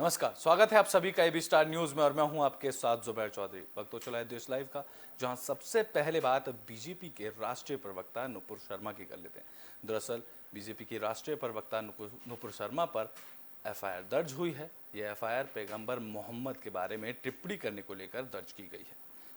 नमस्कार, स्वागत है आप सभी का एबी स्टार न्यूज में और मैं हूं आपके साथ जुबैर चौधरी। वक्त हो चला है देश लाइव का, जहां सबसे पहले बात बीजेपी के राष्ट्रीय प्रवक्ता नुपुर शर्मा की कर लेते हैं। दरअसल बीजेपी की राष्ट्रीय प्रवक्ता नुपुर शर्मा पर एफआईआर दर्ज हुई है। यह एफआईआर पैगंबर मोहम्मद के बारे में टिप्पणी करने को लेकर दर्ज की गई है।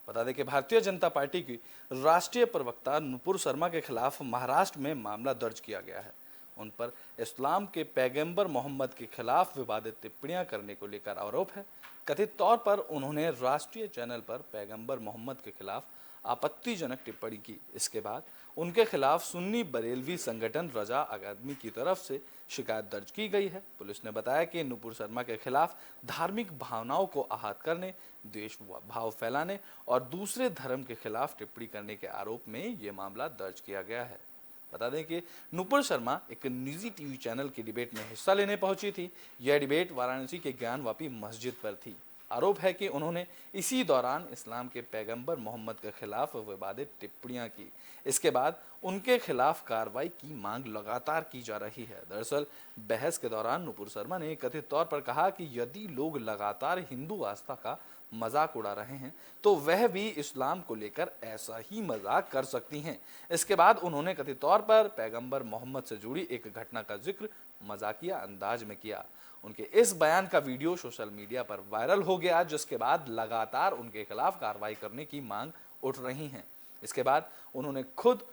बता दें कि भारतीय जनता पार्टी की राष्ट्रीय प्रवक्ता नुपुर शर्मा के खिलाफ महाराष्ट्र में मामला दर्ज किया गया है। उन पर इस्लाम के पैगंबर मोहम्मद के खिलाफ विवादित टिप्पणियां करने को लेकर आरोप है। कथित तौर पर उन्होंने राष्ट्रीय चैनल पर पैगंबर मोहम्मद के खिलाफ आपत्तिजनक टिप्पणी की। इसके बाद उनके खिलाफ सुन्नी बरेलवी संगठन रजा अकादमी की तरफ से शिकायत दर्ज की गई है। पुलिस ने बताया कि नुपुर शर्मा के खिलाफ धार्मिक भावनाओं को आहत करने, द्वेष भाव फैलाने और दूसरे धर्म के खिलाफ टिप्पणी करने के आरोप में ये मामला दर्ज किया गया है। बता दें कि नुपुर शर्मा एक निजी टीवी चैनल की डिबेट में हिस्सा लेने पहुंची थी। यह डिबेट वाराणसी के ज्ञानवापी मस्जिद पर थी। आरोप है कि उन्होंने इसी दौरान इस्लाम के पैगंबर मोहम्मद के खिलाफ विवादित टिप्पणियां की। इसके बाद उनके खिलाफ कार्रवाई की मांग लगातार की जा रही है। दरअसल बहस के दौरान नुपुर शर्मा ने कथित तौर पर कहा कि यदि लोग लगातार हिंदू आस्था का मजाक उड़ा रहे हैं तो वह भी इस्लाम को लेकर ऐसा ही मजाक कर सकती हैं। इसके बाद उन्होंने कथित तौर पर पैगंबर मोहम्मद से जुड़ी एक घटना का जिक्र मजाकिया अंदाज में किया। उनके इस बयान का वीडियो सोशल मीडिया पर वायरल हो गया, जिसके बाद लगातार उनके खिलाफ कार्रवाई करने की मांग उठ रही है। इसके बाद उन्होंने खुद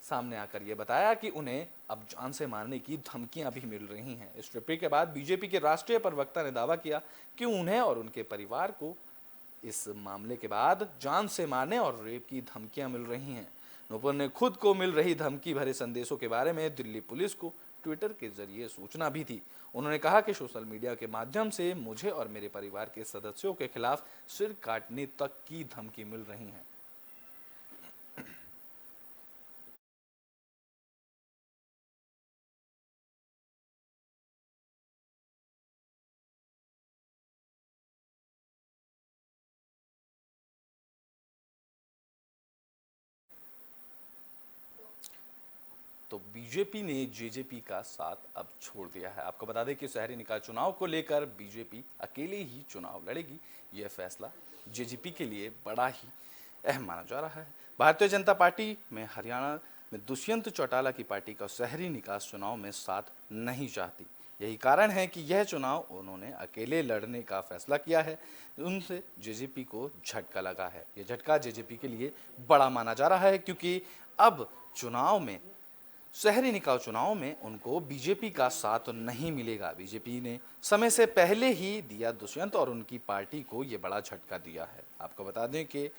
सामने आकर यह बताया कि उन्हें अब जान से मारने की धमकियां भी मिल रही हैं। इस टिप्पणी के बाद बीजेपी के राष्ट्रीय प्रवक्ता ने दावा किया कि उन्हें और उनके परिवार को इस मामले के बाद जान से मारने और रेप की धमकियां मिल रही हैं। नुपुर ने खुद को मिल रही धमकी भरे संदेशों के बारे में दिल्ली पुलिस को ट्विटर के जरिए सूचना भी दी। उन्होंने कहा कि सोशल मीडिया के माध्यम से मुझे और मेरे परिवार के सदस्यों के खिलाफ सिर काटने तक की धमकी मिल रही है। तो बीजेपी ने जेजेपी का साथ अब छोड़ दिया है। आपको बता दें कि शहरी निकाय चुनाव को लेकर बीजेपी अकेले ही चुनाव लड़ेगी। यह फैसला जेजेपी के लिए बड़ा ही अहम माना जा रहा है। भारतीय जनता पार्टी में हरियाणा में दुष्यंत चौटाला की पार्टी का शहरी निकास चुनाव में साथ नहीं चाहती। यही कारण है कि यह चुनाव उन्होंने अकेले लड़ने का फैसला किया है। उनसे जेजेपी को झटका लगा है। यह झटका जेजेपी के लिए बड़ा माना जा रहा है, क्योंकि अब शहरी निकाय चुनाव में उनको बीजेपी का साथ नहीं मिलेगा। बीजेपी ने समय से पहले ही दिया दुष्यंत और उनकी पार्टी को यह बड़ा झटका दिया है। आपको बता दें कि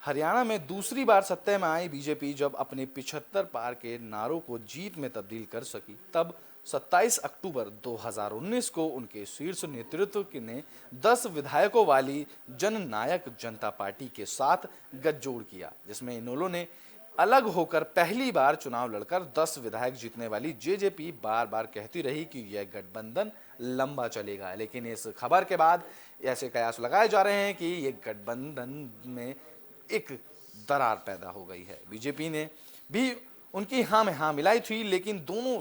हरियाणा में दूसरी बार सत्ता में आई बीजेपी जब अपने 75 पार के नारों को जीत में तब्दील कर सकी, तब 27 अक्टूबर 2019 को उनके शीर्ष नेतृत्व ने 10 विधायकों वाली जननायक जनता पार्टी के साथ गठजोड़ किया, जिसमें इनेलो ने अलग होकर पहली बार चुनाव लड़कर 10 विधायक जीतने वाली जेजेपी बार बार कहती रही कि यह गठबंधन लंबा चलेगा। लेकिन इस खबर के बाद ऐसे कयास लगाए जा रहे हैं कि यह गठबंधन में एक दरार पैदा हो गई है। बीजेपी ने भी उनकी हाँ में हाँ मिलाई थी, लेकिन दो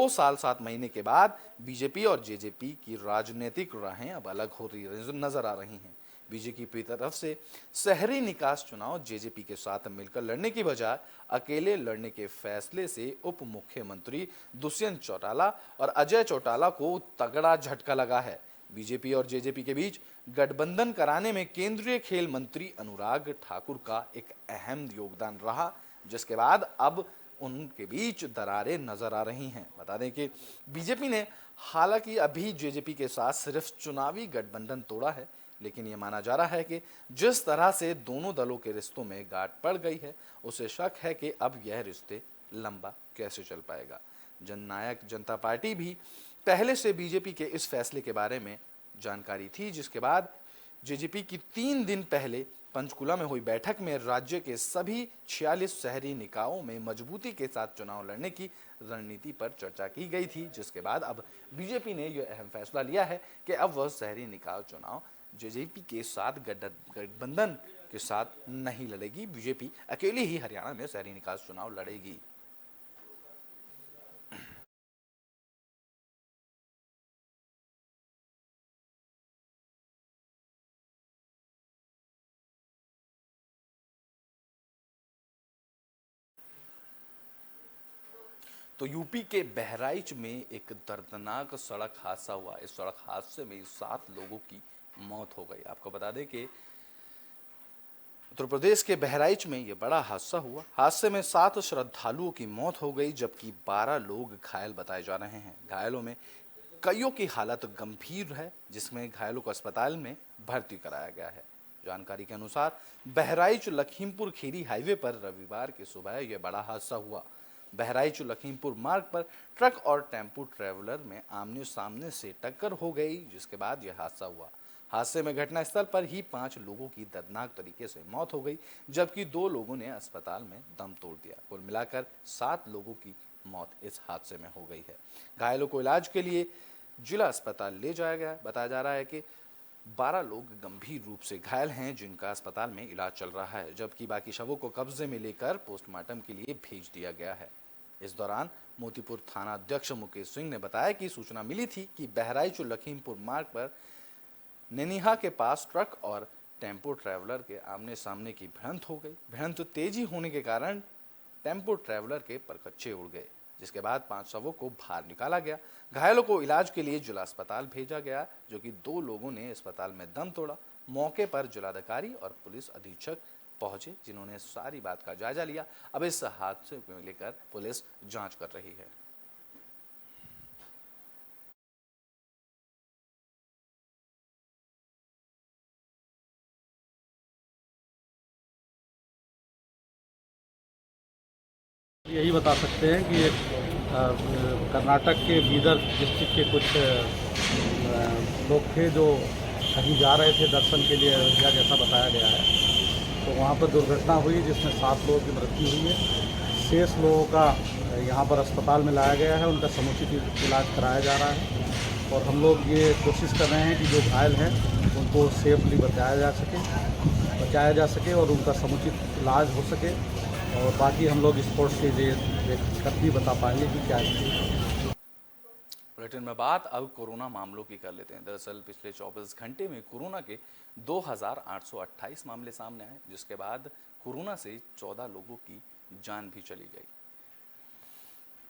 साल 7 महीने के बाद बीजेपी और जेजेपी की राजनीतिक राहें अब अलग हो रही नजर आ रही हैं। बीजेपी की तरफ से शहरी निकास चुनाव जेजेपी के साथ मिलकर लड़ने की बजाय अकेले लड़ने के फैसले से उप मुख्यमंत्री दुष्यंत चौटाला और अजय चौटाला को तगड़ा झटका लगा है। बीजेपी और जेजेपी के बीच गठबंधन कराने में केंद्रीय खेल मंत्री अनुराग ठाकुर का एक अहम योगदान रहा, जिसके बाद अब उनके बीच दरारें नजर आ रही हैं। बता दें कि बीजेपी ने हालांकि अभी जेजेपी के साथ सिर्फ चुनावी गठबंधन तोड़ा है, लेकिन यह माना जा रहा है कि जिस तरह से दोनों दलों के रिश्तों में गांठ पड़ गई है, उसे शक है कि अब यह रिश्ते लंबा कैसे चल पाएगा। जननायक जनता पार्टी भी पहले से बीजेपी के इस फैसले के बारे में जानकारी थी, जिसके बाद जेजेपी की 3 दिन पहले पंचकुला में हुई बैठक में राज्य के सभी 46 शहरी निकायों में मजबूती के साथ चुनाव लड़ने की रणनीति पर चर्चा की गई थी, जिसके बाद अब बीजेपी ने यह अहम फैसला लिया है कि अब वह शहरी निकाय चुनाव जेजेपी के साथ गठबंधन के साथ नहीं लड़ेगी। बीजेपी अकेली ही हरियाणा में शहरी निकाय चुनाव लड़ेगी। तो यूपी के बहराइच में एक दर्दनाक सड़क हादसा हुआ। इस सड़क हादसे में 7 लोगों की मौत हो गई। आपको बता दें कि उत्तर प्रदेश के बहराइच में यह बड़ा हादसा हुआ। हादसे में 7 श्रद्धालुओं की मौत हो गई, जबकि 12 लोग घायल बताए जा रहे हैं। घायलों में कईयों की हालत गंभीर है, जिसमें घायलों को अस्पताल में भर्ती कराया गया है। जानकारी के अनुसार बहराइच लखीमपुर खीरी हाईवे पर रविवार की सुबह यह बड़ा हादसा हुआ। बहराइच लखीमपुर मार्ग पर ट्रक और टेम्पो ट्रैवलर में आमने सामने से टक्कर हो गई, जिसके बाद यह हादसा हुआ। हादसे में घटनास्थल पर ही 5 लोगों की दर्दनाक तरीके से मौत हो गई, जबकि 2 लोगों ने अस्पताल में दम तोड़ दिया। कुल मिलाकर 7 लोगों की मौत इस हादसे में हो गई है। घायलों को इलाज के लिए जिला अस्पताल ले जाया गया है। बताया जा रहा है कि 12 लोग गंभीर रूप से घायल हैं, जिनका अस्पताल में इलाज चल रहा है, जबकि बाकी शवों को कब्जे में लेकर पोस्टमार्टम के लिए भेज दिया गया है। इस दौरान मोतीपुर थाना अध्यक्ष मुकेश सिंह ने बताया कि सूचना मिली थी कि बहराइच लखीमपुर मार्ग पर नैनीहा के पास ट्रक और टेम्पो ट्रैवलर के आमने सामने की भिड़ंत हो गई। भिड़ंत तेजी होने के कारण टेम्पो ट्रैवलर के परखच्चे उड़ गए, जिसके बाद 5 शवों को बाहर निकाला गया। घायलों को इलाज के लिए जिला अस्पताल भेजा गया, जो कि 2 लोगों ने अस्पताल में दम तोड़ा। मौके पर जिलाधिकारी और पुलिस अधीक्षक पहुंचे, जिन्होंने सारी बात का जायजा लिया। अब इस हादसे को लेकर पुलिस जांच कर रही है। यही बता सकते हैं कि कर्नाटक के बीदर डिस्ट्रिक्ट के कुछ लोग थे जो कहीं जा रहे थे दर्शन के लिए अयोध्या, जैसा बताया गया है। तो वहाँ पर दुर्घटना हुई, जिसमें 7 लोगों की मृत्यु हुई है। शेष लोगों का यहाँ पर अस्पताल में लाया गया है, उनका समुचित इलाज कराया जा रहा है। और हम लोग ये कोशिश कर रहे हैं कि जो घायल हैं उनको सेफली बचाया जा सके और उनका समुचित इलाज हो सके। और बाकी हम लोग स्पोर्ट्स के लिए देख भी बता पाएंगे कि क्या है। बुलेटिन में बात अब कोरोना मामलों की कर लेते हैं। दरअसल पिछले 24 घंटे में कोरोना के 2828 मामले सामने आए, जिसके बाद कोरोना से 14 लोगों की जान भी चली गई।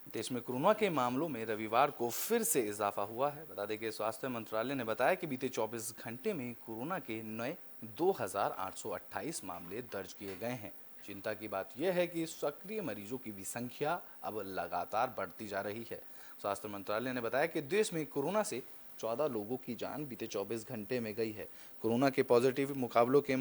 देश में कोरोना के मामलों में रविवार को फिर से इजाफा हुआ है। बता दें कि स्वास्थ्य मंत्रालय ने बताया कि बीते 24 घंटे में कोरोना के नए 2828 मामले दर्ज किए गए हैं। चिंता की बात यह है कि सक्रिय मरीजों की भी संख्या अब लगातार बढ़ती जा रही है। स्वास्थ्य मंत्रालय ने बताया कि देश में कोरोना से 14 लोगों की जान बीते 24 घंटे में गई है। कोरोना के पॉजिटिव मुकाबलों के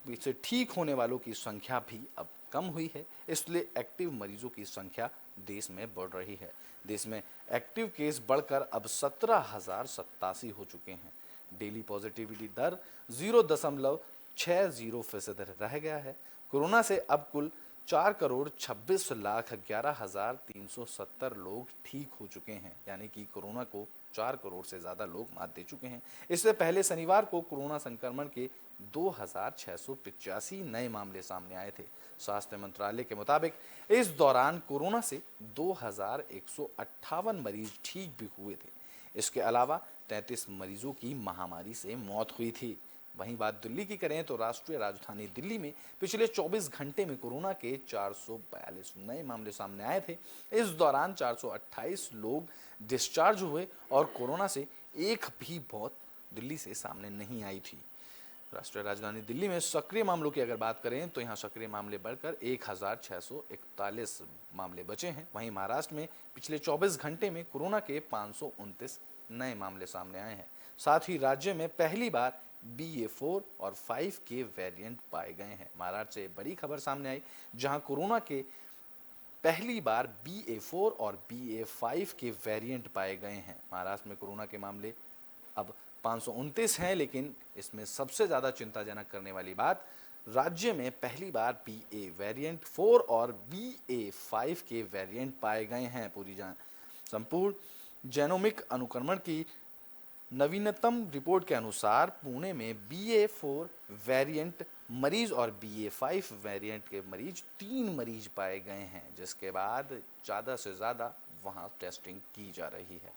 से ठीक होने वालों की संख्या भी अब कम हुई है, इसलिए एक्टिव मरीजों की संख्या देश में बढ़ रही है। देश में एक्टिव केस बढ़कर अब 17,087 हो चुके हैं। डेली पॉजिटिविटी दर 0.60% रह गया है। कोरोना से अब कुल 4,26,11,370 लोग ठीक हो चुके हैं, यानी कि कोरोना को 4 करोड़ से ज़्यादा लोग मात दे चुके हैं। इससे पहले शनिवार को कोरोना संक्रमण के 2,685 नए मामले सामने आए थे। स्वास्थ्य मंत्रालय के मुताबिक इस दौरान कोरोना से 2,158 मरीज ठीक भी हुए थे। इसके अलावा 33 मरीजों की महामारी से मौत हुई थी। वहीं बात दिल्ली की करें तो राष्ट्रीय राजधानी दिल्ली में पिछले 24 घंटे में कोरोना के 442 नए मामले सामने आए थे। इस दौरान 428 लोग डिस्चार्ज हुए और कोरोना से एक भी मौत दिल्ली से सामने नहीं आई थी। राष्ट्रीय राजधानी दिल्ली में सक्रिय मामलों की अगर बात करें तो यहाँ सक्रिय मामले बढ़कर 1,641 मामले बचे हैं। वहीं महाराष्ट्र में पिछले 24 घंटे में कोरोना के 529 नए मामले सामने आए हैं। साथ ही राज्य में पहली बार BA4 और 5 के वेरिएंट पाए गए हैं। महाराष्ट्र से बड़ी खबर सामने आई, जहां कोरोना के पहली बार BA4 और BA5 के वेरिएंट पाए गए हैं। महाराष्ट्र में कोरोना के मामले अब 529 हैं, लेकिन इसमें सबसे ज़्यादा चिंताजनक करने वाली बात, राज्य में पहली बार BA वेरिएंट 4 और BA5 के वेरिएंट पाए गए हैं। संपूर्ण जेनोमिक अनुक्रमण की नवीनतम रिपोर्ट के अनुसार पुणे में BA4 वेरिएंट मरीज और BA5 वेरिएंट के मरीज 3 मरीज पाए गए हैं, जिसके बाद ज़्यादा से ज़्यादा वहां टेस्टिंग की जा रही है।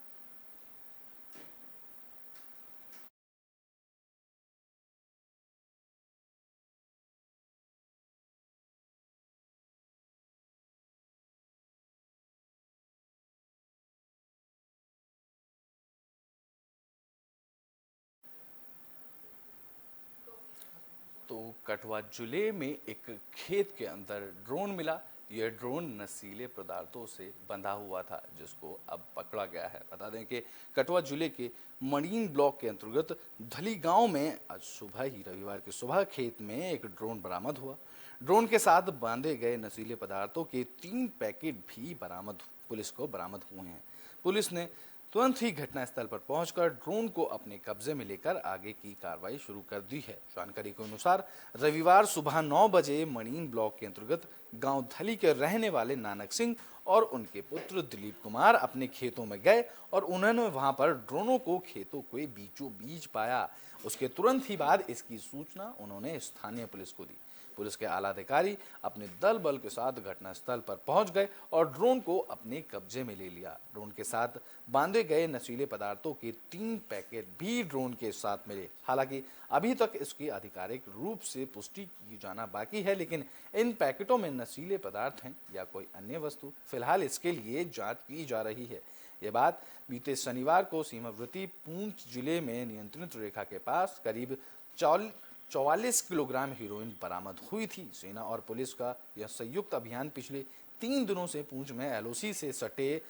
तो कठुआ जिले में एक खेत के अंदर ड्रोन मिला। यह ड्रोन नशीले पदार्थों से बंधा हुआ था, जिसको अब पकड़ा गया है। बता दें कि कठुआ जिले के मरीन ब्लॉक के अंतर्गत धली गांव में आज सुबह ही रविवार की सुबह खेत में एक ड्रोन बरामद हुआ। ड्रोन के साथ बांधे गए नशीले पदार्थों के 3 पैकेट भी पुलिस को बरामद हुए हैं। पुलिस ने तुरंत ही घटनास्थल पर पहुंचकर ड्रोन को अपने कब्जे में लेकर आगे की कार्रवाई शुरू कर दी है। जानकारी के अनुसार रविवार सुबह 9 बजे मरीन ब्लॉक के अंतर्गत गांव धली के रहने वाले नानक सिंह और उनके पुत्र दिलीप कुमार अपने खेतों में गए और उन्होंने वहां पर ड्रोनों को खेतों के बीचों बीच पाया। उसके तुरंत ही बाद इसकी सूचना उन्होंने स्थानीय पुलिस को दी। पुलिस के आला अधिकारी अपने दल बल के साथ घटनास्थल पर पहुंच गए और ड्रोन को अपने कब्जे में ले लिया। ड्रोन के साथ बांधे गए नशीले पदार्थों के 3 पैकेट भी ड्रोन के साथ मिले। हालांकि अभी तक इसकी आधिकारिक रूप से पुष्टि की जाना बाकी है, लेकिन इन पैकेटों में नशीले पदार्थ हैं या कोई अन्य वस्तु, फिलहाल इसके लिए जांच की जा रही है। ये बात बीते शनिवार को सीमावर्ती पुंछ जिले में नियंत्रित रेखा के पास करीब 44 किलोग्राम हीरोइन बरामद हुई थी। सेना और पुलिस का यह संयुक्त अभियान पिछले 3 दिनों से पुंछ में एलओसी से सटे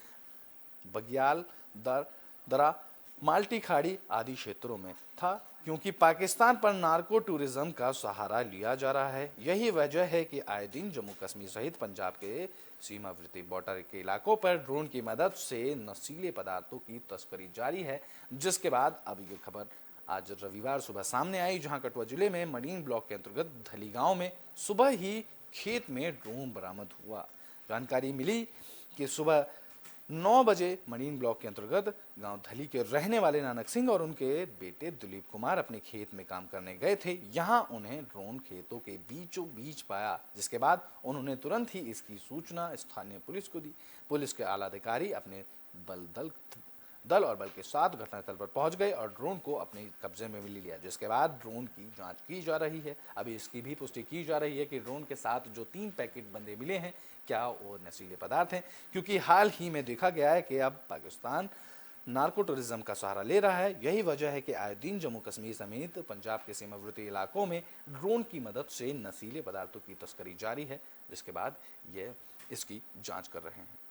बग्याल, दरा, माल्टी खाड़ी आदि क्षेत्रों में था, क्योंकि पाकिस्तान पर नार्को टूरिज्म का सहारा लिया जा रहा है। यही वजह है कि आए दिन जम्मू कश्मीर सहित पंजाब के सीमावर्ती बॉर्डर के इलाकों पर ड्रोन की मदद से नशीले पदार्थों की तस्करी जारी है। जिसके बाद अब ये खबर आज रविवार सुबह सामने आई, जहां कठुआ जिले में मरीन ब्लॉक के अंतर्गत धली गांव में सुबह ही खेत में ड्रोन बरामद हुआ। जानकारी मिली कि सुबह 9 बजे मरीन ब्लॉक के अंतर्गत गांव धली के रहने वाले नानक सिंह और उनके बेटे दिलीप कुमार अपने खेत में काम करने गए थे। यहां उन्हें ड्रोन खेतों के बीचों बीच पाया, जिसके बाद उन्होंने तुरंत ही इसकी सूचना स्थानीय पुलिस को दी। पुलिस के आला अधिकारी अपने दल और बल के साथ घटनास्थल पर पहुंच गए और ड्रोन को अपने कब्जे में ले लिया, जिसके बाद ड्रोन की जांच की जा रही है। अभी इसकी भी पुष्टि की जा रही है कि ड्रोन के साथ जो 3 पैकेट बंदे मिले हैं, क्या वो नशीले पदार्थ हैं, क्योंकि हाल ही में देखा गया है कि अब पाकिस्तान नार्को टूरिज्म का सहारा ले रहा है। यही वजह है कि आए दिन जम्मू कश्मीर समेत पंजाब के सीमावर्ती इलाकों में ड्रोन की मदद से नशीले पदार्थों की तस्करी जारी है, जिसके बाद ये इसकी जाँच कर रहे हैं।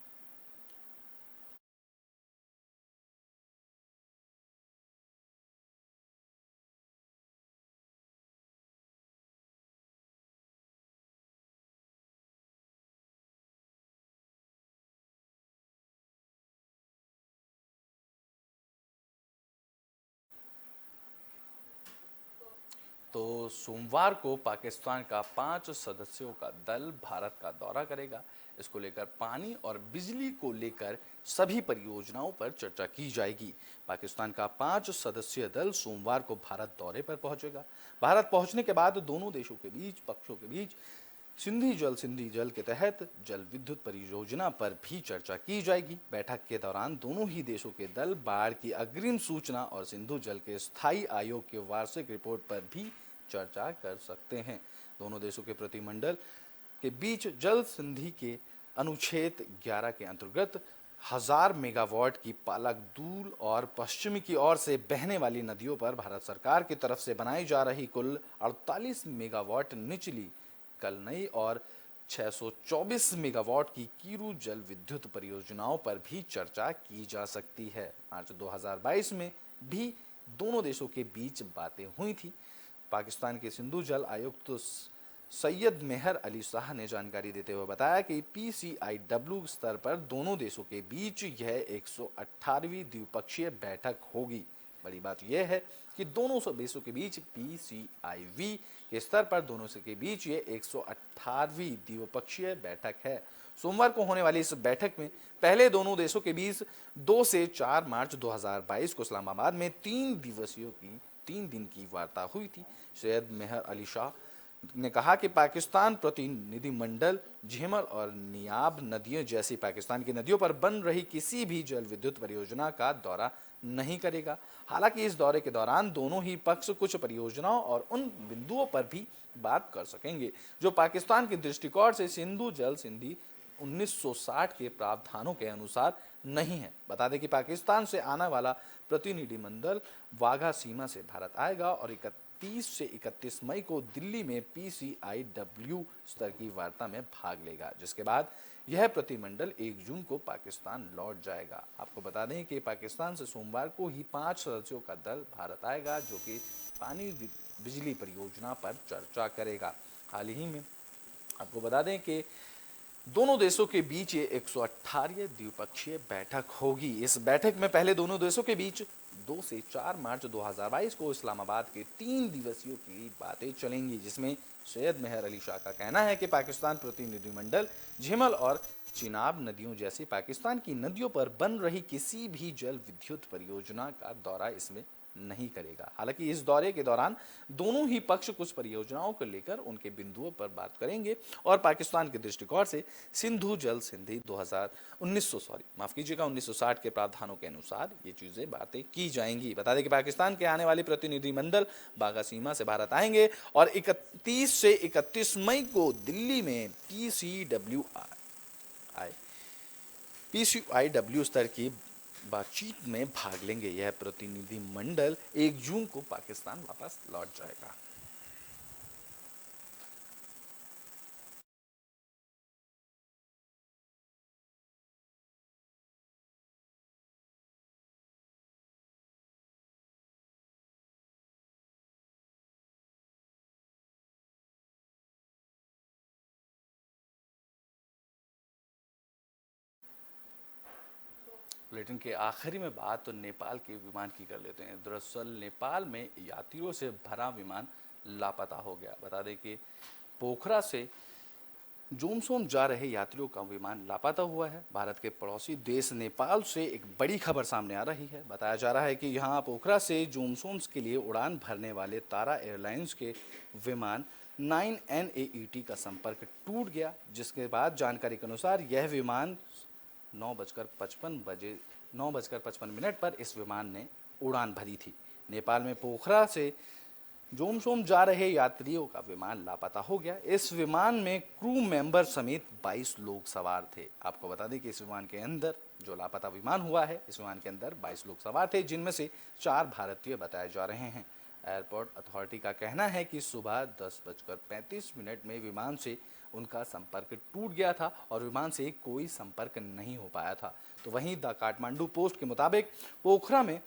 तो सोमवार को पाकिस्तान का 5 सदस्यों का दल भारत का दौरा करेगा। इसको लेकर पानी और बिजली को लेकर सभी परियोजनाओं पर चर्चा की जाएगी। पाकिस्तान का 5 सदस्यीय दल सोमवार को भारत दौरे पर पहुंचेगा। भारत पहुंचने के बाद दोनों देशों के बीच, पक्षों के बीच सिंधी जल के तहत जल विद्युत परियोजना पर भी चर्चा की जाएगी। बैठक के दौरान दोनों ही देशों के दल बाढ़ की अग्रिम सूचना और सिंधु जल के स्थायी आयोग के वार्षिक रिपोर्ट पर भी चर्चा कर सकते हैं। दोनों देशों के प्रतिनिधिमंडल के बीच जल संधि के अनुच्छेद 11 के अंतर्गत 1000 मेगावाट की पालक दूल और पश्चिमी की ओर से बहने वाली नदियों पर भारत सरकार की तरफ से बनाई जा रही कुल 48 मेगावाट निचली कलनई और 624 मेगावाट की कीरू जल विद्युत परियोजनाओं पर भी चर्चा की जा सकती है। मार्च 2022 में भी दोनों देशों के बीच बातें हुई थी। पाकिस्तान के सिंधु जल आयुक्त सैयद मेहर अली शाह ने जानकारी देते हुए बताया कि PCIW स्तर पर दोनों देशों के बीच यह 118वीं द्विपक्षीय बैठक होगी। बड़ी बात यह है कि दोनों देशों के बीच PCIW के स्तर पर दोनों के बीच ये 118वीं द्विपक्षीय बैठक है। सोमवार को होने वाली इस बैठक में पहले दोनों देशों के बीच 2 से 4 मार्च 2022 को इस्लामाबाद में 3 दिन की वार्ता हुई थी। सैयद मेहर अली शाह ने कहा कि पाकिस्तान प्रतिनिधिमंडल झेमर और नियाब नदियों जैसी पाकिस्तान की नदियों पर बन रही किसी भी जल विद्युत परियोजना का दौरा नहीं करेगा। हालांकि इस दौरे के दौरान दोनों ही पक्ष कुछ परियोजनाओं और उन बिंदुओं पर भी बात कर सकेंगे जो पाकिस्तान के दृष्टिकोण से सिंधु जल संधि 1960 के प्रावधानों के अनुसार नहीं है। बता दें कि पाकिस्तान से आने वाला प्रतिनिधिमंडल वाघा सीमा से भारत आएगा और 30 से 31 मई को दिल्ली में PCIW स्तर की वार्ता में भाग लेगा, जिसके बाद यह प्रतिनिधिमंडल 1 जून को पाकिस्तान लौट जाएगा। आपको बता दें कि पाकिस्तान से सोमवार को ही 5 सदस्यों का दल भारत आएगा, जो कि पानी बिजली परियोजना पर चर्चा करेगा। हाल ही में आपको बता दें कि दोनों देशों के बीच ये 118वीं द्विपक्षीय बैठक होगी। इस बैठक में पहले दोनों देशों के बीच 2 से 4 मार्च 2022 को इस्लामाबाद के 3 दिवसीय की बातें चलेंगी, जिसमें सैयद मेहर अली शाह का कहना है कि पाकिस्तान प्रतिनिधिमंडल झीमल और चिनाब नदियों जैसी पाकिस्तान की नदियों पर बन रही किसी भी जल विद्युत परियोजना का दौरा इसमें नहीं करेगा। हालांकि इस दौरे के दौरान दोनों ही पक्ष कुछ परियोजनाओं को लेकर उनके बिंदुओं पर बात करेंगे और पाकिस्तान के दृष्टिकोण से सिंधु जल संधि 1960 के प्रावधानों के अनुसार ये चीजें बातें की जाएंगी। बता दें कि पाकिस्तान के आने वाले प्रतिनिधिमंडल बाघा सीमा से भारत आएंगे और 31 से 31 मई को दिल्ली में PCIW स्तर की बातचीत में भाग लेंगे। यह प्रतिनिधिमंडल 1 जून को पाकिस्तान वापस लौट जाएगा। बुलेटिन के आखिरी में बात तो नेपाल के विमान की कर लेते हैं। दरअसल नेपाल में यात्रियों से भरा विमान लापता हो गया। बता दें कि पोखरा से जोमसोम जा रहे यात्रियों का विमान लापता हुआ है। भारत के पड़ोसी देश नेपाल से एक बड़ी खबर सामने आ रही है। बताया जा रहा है कि यहाँ पोखरा से जोमसोम के लिए उड़ान भरने वाले तारा एयरलाइंस के विमान 9NAET का संपर्क टूट गया, जिसके बाद जानकारी के अनुसार यह विमान 9:55 पर इस विमान ने उड़ान भरी थी। नेपाल में पोखरा से जोमसोम जा रहे यात्रियों का विमान लापता हो गया। इस विमान में क्रू मेंबर समेत 22 लोग सवार थे। आपको बता दें कि इस विमान के अंदर जो लापता विमान हुआ है, इस विमान के अंदर 22 लोग सवार थे, जिनमें से 4 भारतीय बताए जा रहे हैं। एयरपोर्ट अथॉरिटी का कहना है कि सुबह 10:35 में विमान से उनका संपर्क टूट गया था और विमान से कोई संपर्क नहीं हो पाया था। तो वहीं द काठमांडू पोस्ट के मुताबिक पोखरा में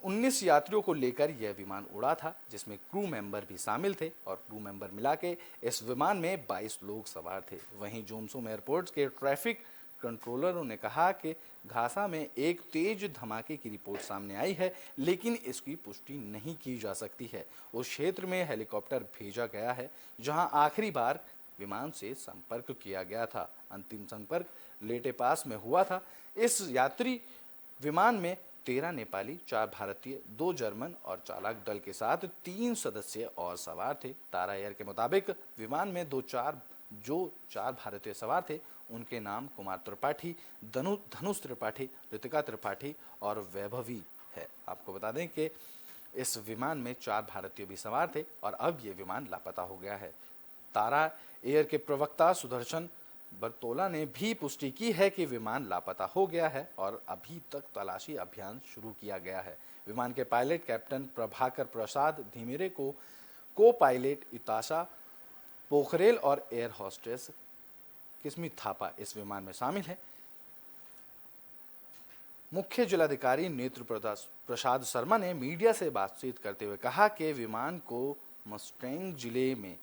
19 यात्रियों को लेकर यह विमान उड़ा था, जिसमें क्रू मेंबर भी शामिल थे और क्रू मेंबर मिला के इस विमान में 22 लोग सवार थे। वहीं जोमसोम एयरपोर्ट के ट्रैफिक कंट्रोलरों ने कहा कि घासा में एक तेज धमाके की रिपोर्ट सामने आई है, लेकिन इसकी पुष्टि नहीं की जा सकती है। उस क्षेत्र में हेलीकॉप्टर भेजा गया है जहां आखिरी बार विमान से संपर्क किया गया था। अंतिम संपर्क लेटे पास में हुआ था। इस यात्री विमान में 13 नेपाली, 4 भारतीय, 2 जर्मन और चालक दल के साथ 3 सदस्य और सवार थे। तारा एयर के मुताबिक विमान में जो 4 भारतीय सवार थे, उनके नाम कुमार त्रिपाठी, धनुष त्रिपाठी, ऋतिका त्रिपाठी और वैभवी है। आपको बता दें कि इस विमान में 4 भारतीय भी सवार थे और अब ये विमान लापता हो गया है। तारा एयर के प्रवक्ता सुदर्शन बरतोला ने भी पुष्टि की है कि विमान लापता हो गया है और अभी तक तलाशी अभियान शुरू किया गया है। विमान के पायलट कैप्टन प्रभाकर प्रसाद धीमेरे को पायलट इताशा पोखरेल और एयर होस्टेस किस्मी थापा इस विमान में शामिल है। मुख्य जिलाधिकारी नेत्र प्रसाद शर्मा ने मीडिया से बातचीत करते हुए कहा कि विमान को मस्टैंग जिले में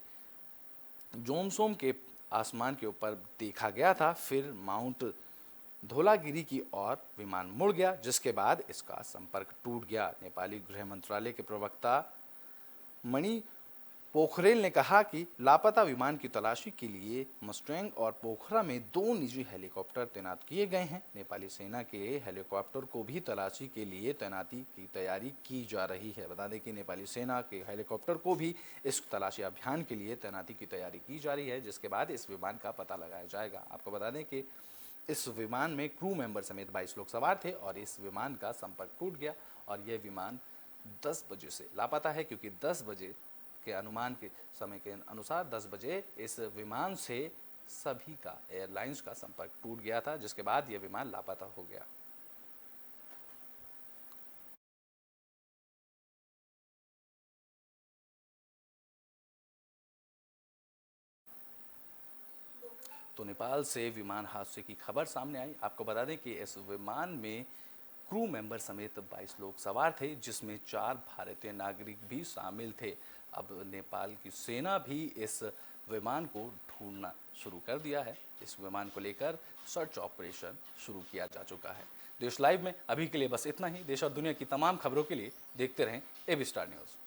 जोमसोम के आसमान के ऊपर देखा गया था, फिर माउंट धौलागिरी की ओर विमान मुड़ गया, जिसके बाद इसका संपर्क टूट गया। नेपाली गृह मंत्रालय के प्रवक्ता मणि पोखरेल ने कहा कि लापता विमान की तलाशी के लिए मस्टैंग और पोखरा में 2 निजी हेलीकॉप्टर तैनात किए गए हैं। नेपाली सेना के हेलीकॉप्टर को भी तलाशी के लिए तैनाती की तैयारी की जा रही है। बता दें कि नेपाली सेना के हेलीकॉप्टर को भी इस तलाशी अभियान के लिए तैनाती की तैयारी की जा रही है, जिसके बाद इस विमान का पता लगाया जाएगा। आपको बता दें कि इस विमान में क्रू मेंबर समेत 22 लोग सवार थे और इस विमान का संपर्क टूट गया और यह विमान 10 बजे से लापता है, क्योंकि 10 बजे के अनुमान के समय के अनुसार 10 बजे इस विमान से सभी का एयरलाइंस का संपर्क टूट गया था, जिसके बाद यह विमान लापता हो गया। तो नेपाल से विमान हादसे की खबर सामने आई। आपको बता दें कि इस विमान में क्रू मेंबर समेत 22 लोग सवार थे, जिसमें 4 भारतीय नागरिक भी शामिल थे। अब नेपाल की सेना भी इस विमान को ढूंढना शुरू कर दिया है। इस विमान को लेकर सर्च ऑपरेशन शुरू किया जा चुका है। देश लाइव में अभी के लिए बस इतना ही। देश और दुनिया की तमाम खबरों के लिए देखते रहें एबी स्टार न्यूज़।